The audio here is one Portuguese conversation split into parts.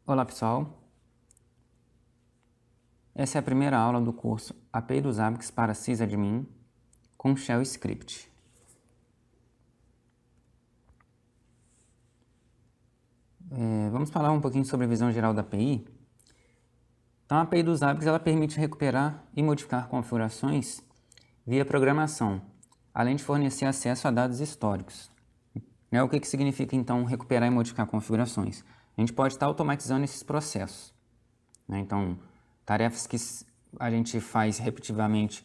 Olá pessoal, essa é a primeira aula do curso API dos ABACS para sysadmin com Shell Script. Vamos falar um pouquinho sobre a visão geral da API. Então a API dos ABACS ela permite recuperar e modificar configurações via programação, além de fornecer acesso a dados históricos. O que significa então recuperar e modificar configurações? A gente pode estar automatizando esses processos. Então, tarefas que a gente faz repetidamente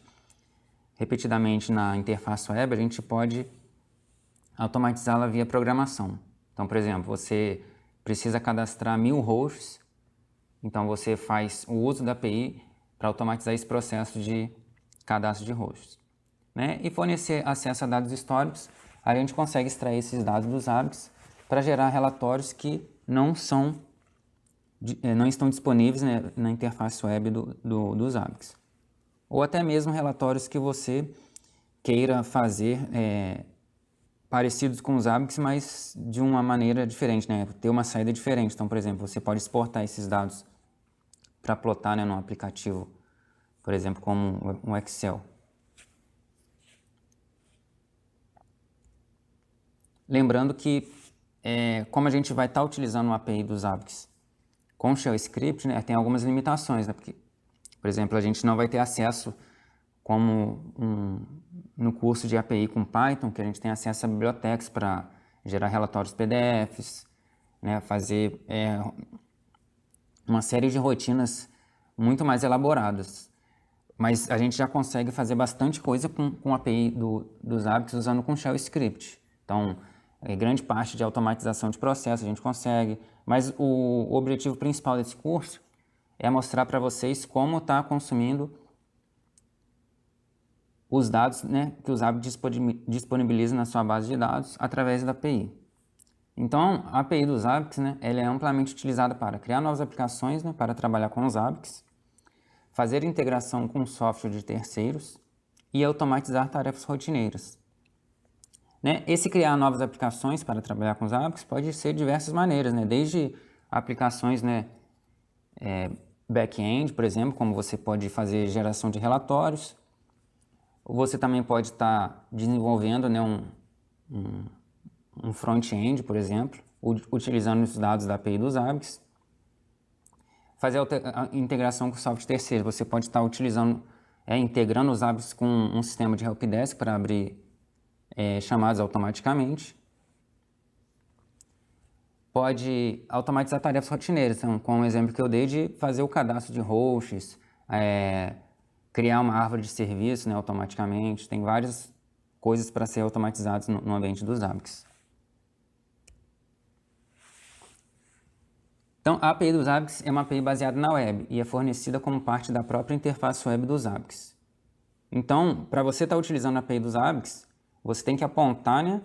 na interface web, a gente pode automatizá-la via programação. Então, por exemplo, você precisa cadastrar 1000 hosts, então você faz o uso da API para automatizar esse processo de cadastro de hosts. E fornecer acesso a dados históricos, a gente consegue extrair esses dados dos ABACS para gerar relatórios que não estão disponíveis na interface web dos ABACS. Ou até mesmo relatórios que você queira fazer parecidos com os ABACS, mas de uma maneira diferente, ter uma saída diferente. Então, por exemplo, você pode exportar esses dados para plotar num aplicativo, por exemplo, como um Excel. Lembrando que, como a gente vai estar utilizando uma API dos ABACS com Shell Script, tem algumas limitações, porque, por exemplo, a gente não vai ter acesso, como no curso de API com Python, que a gente tem acesso a bibliotecas para gerar relatórios PDFs, fazer uma série de rotinas muito mais elaboradas. Mas a gente já consegue fazer bastante coisa com a API dos ABACS usando com Shell Script. Então, grande parte de automatização de processo a gente consegue, mas o objetivo principal desse curso é mostrar para vocês como está consumindo os dados que os ABACS disponibilizam na sua base de dados através da API. Então, a API dos ABACS ela é amplamente utilizada para criar novas aplicações para trabalhar com os ABACS, fazer integração com software de terceiros e automatizar tarefas rotineiras. Esse criar novas aplicações para trabalhar com os ABACS pode ser de diversas maneiras, desde aplicações back-end, por exemplo, como você pode fazer geração de relatórios. Você também pode estar desenvolvendo um front-end, por exemplo, utilizando os dados da API dos ABACS. Fazer a integração com o software terceiro, você pode estar integrando os ABACS com um sistema de helpdesk para abrir chamados automaticamente. Pode automatizar tarefas rotineiras, então, como o exemplo que eu dei de fazer o cadastro de hosts, criar uma árvore de serviço automaticamente. Tem várias coisas para ser automatizadas no ambiente dos ABACS. Então, a API dos ABACS é uma API baseada na web e é fornecida como parte da própria interface web dos ABACS. Então, para você estar utilizando a API dos ABACS, você tem que apontar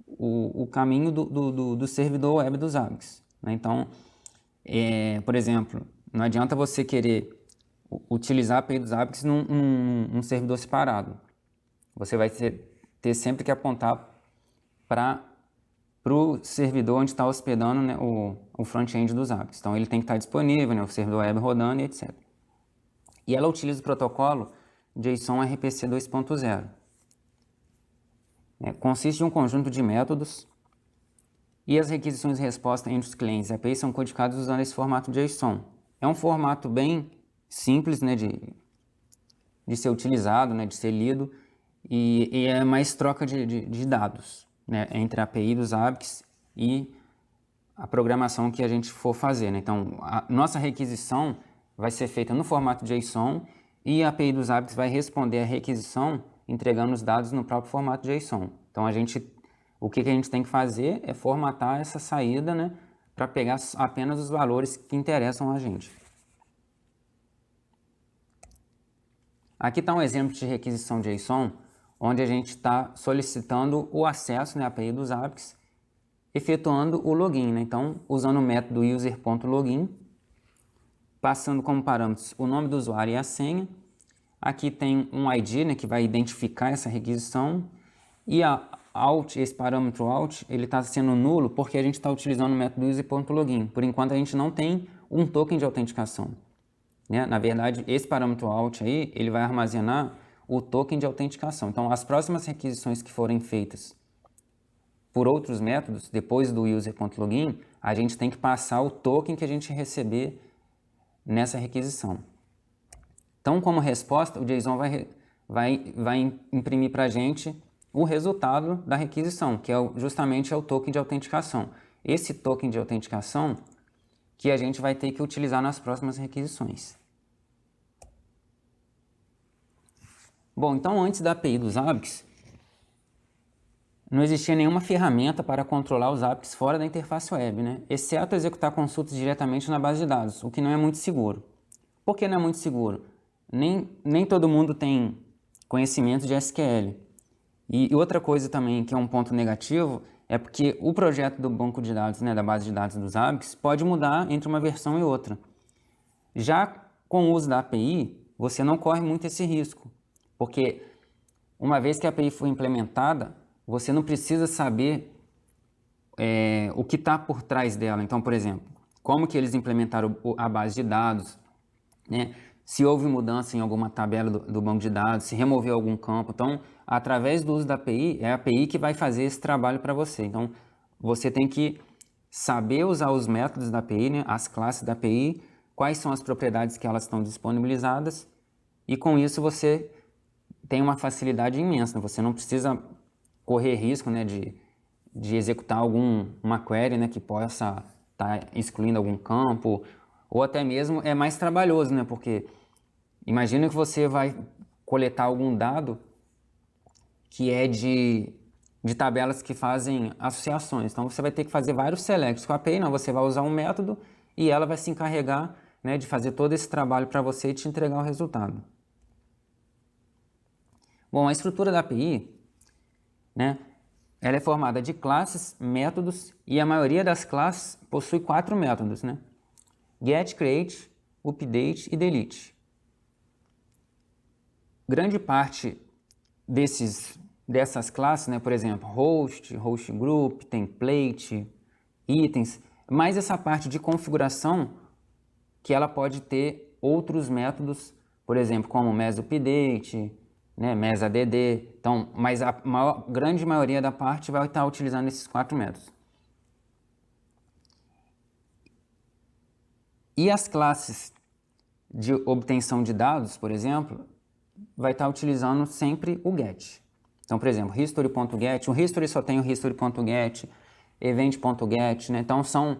o caminho do servidor web dos ABACS. Então, por exemplo, não adianta você querer utilizar a API dos ABACS num servidor separado. Você vai ter sempre que apontar para o servidor onde está hospedando o front-end dos ABACS. Então, ele tem que estar disponível, o servidor web rodando e etc. E ela utiliza o protocolo JSON RPC 2.0. Consiste em um conjunto de métodos e as requisições de resposta entre os clientes e API são codificadas usando esse formato JSON. É um formato bem simples de ser utilizado, de ser lido, e é mais troca de dados entre a API dos ABACS e a programação que a gente for fazer. Então, a nossa requisição vai ser feita no formato JSON e a API dos ABACS vai responder a requisição entregando os dados no próprio formato JSON. Então, o que a gente tem que fazer é formatar essa saída para pegar apenas os valores que interessam a gente. Aqui está um exemplo de requisição JSON, onde a gente está solicitando o acesso à API dos ABACS, efetuando o login. Então, usando o método user.login, passando como parâmetros o nome do usuário e a senha. Aqui tem um ID, que vai identificar essa requisição, e esse parâmetro out, ele está sendo nulo porque a gente está utilizando o método user.login. Por enquanto, a gente não tem um token de autenticação, né? Na verdade, esse parâmetro out aí, ele vai armazenar o token de autenticação. Então, as próximas requisições que forem feitas por outros métodos, depois do user.login, a gente tem que passar o token que a gente receber nessa requisição. Então, como resposta, o JSON vai imprimir para a gente o resultado da requisição, que é justamente o token de autenticação. Esse token de autenticação que a gente vai ter que utilizar nas próximas requisições. Bom, então antes da API dos ABICs, não existia nenhuma ferramenta para controlar os APIs fora da interface web, né? Exceto executar consultas diretamente na base de dados, o que não é muito seguro. Por que não é muito seguro? Nem todo mundo tem conhecimento de SQL. E outra coisa também que é um ponto negativo é porque o projeto do banco de dados, né, da base de dados dos ABICs, pode mudar entre uma versão e outra. Já com o uso da API, você não corre muito esse risco, porque uma vez que a API for implementada, você não precisa saber o que está por trás dela. Então, por exemplo, como que eles implementaram a base de dados, né? Se houve mudança em alguma tabela do banco de dados, se removeu algum campo. Então, através do uso da API, é a API que vai fazer esse trabalho para você. Então, você tem que saber usar os métodos da API, né? As classes da API, quais são as propriedades que elas estão disponibilizadas, e com isso você tem uma facilidade imensa. Você não precisa correr risco, né, de executar uma query, né, que possa estar excluindo algum campo, ou até mesmo é mais trabalhoso, né, porque imagina que você vai coletar algum dado que é de tabelas que fazem associações. Então você vai ter que fazer vários selects. Com a API não, você vai usar um método e ela vai se encarregar, né, de fazer todo esse trabalho para você e te entregar o resultado. Bom, a estrutura da API, né, ela é formada de classes, métodos, e a maioria das classes possui 4 métodos, né? Get, Create, Update e Delete. Grande parte dessas classes, né, por exemplo, host group, template, itens, mais essa parte de configuração que ela pode ter outros métodos, por exemplo, como mesUpdate, né, mesadd. Então, mas a grande maioria da parte vai estar utilizando esses 4 métodos. E as classes de obtenção de dados, por exemplo, vai estar utilizando sempre o get. Então, por exemplo, history.get, o history só tem o history.get, event.get, né? Então, são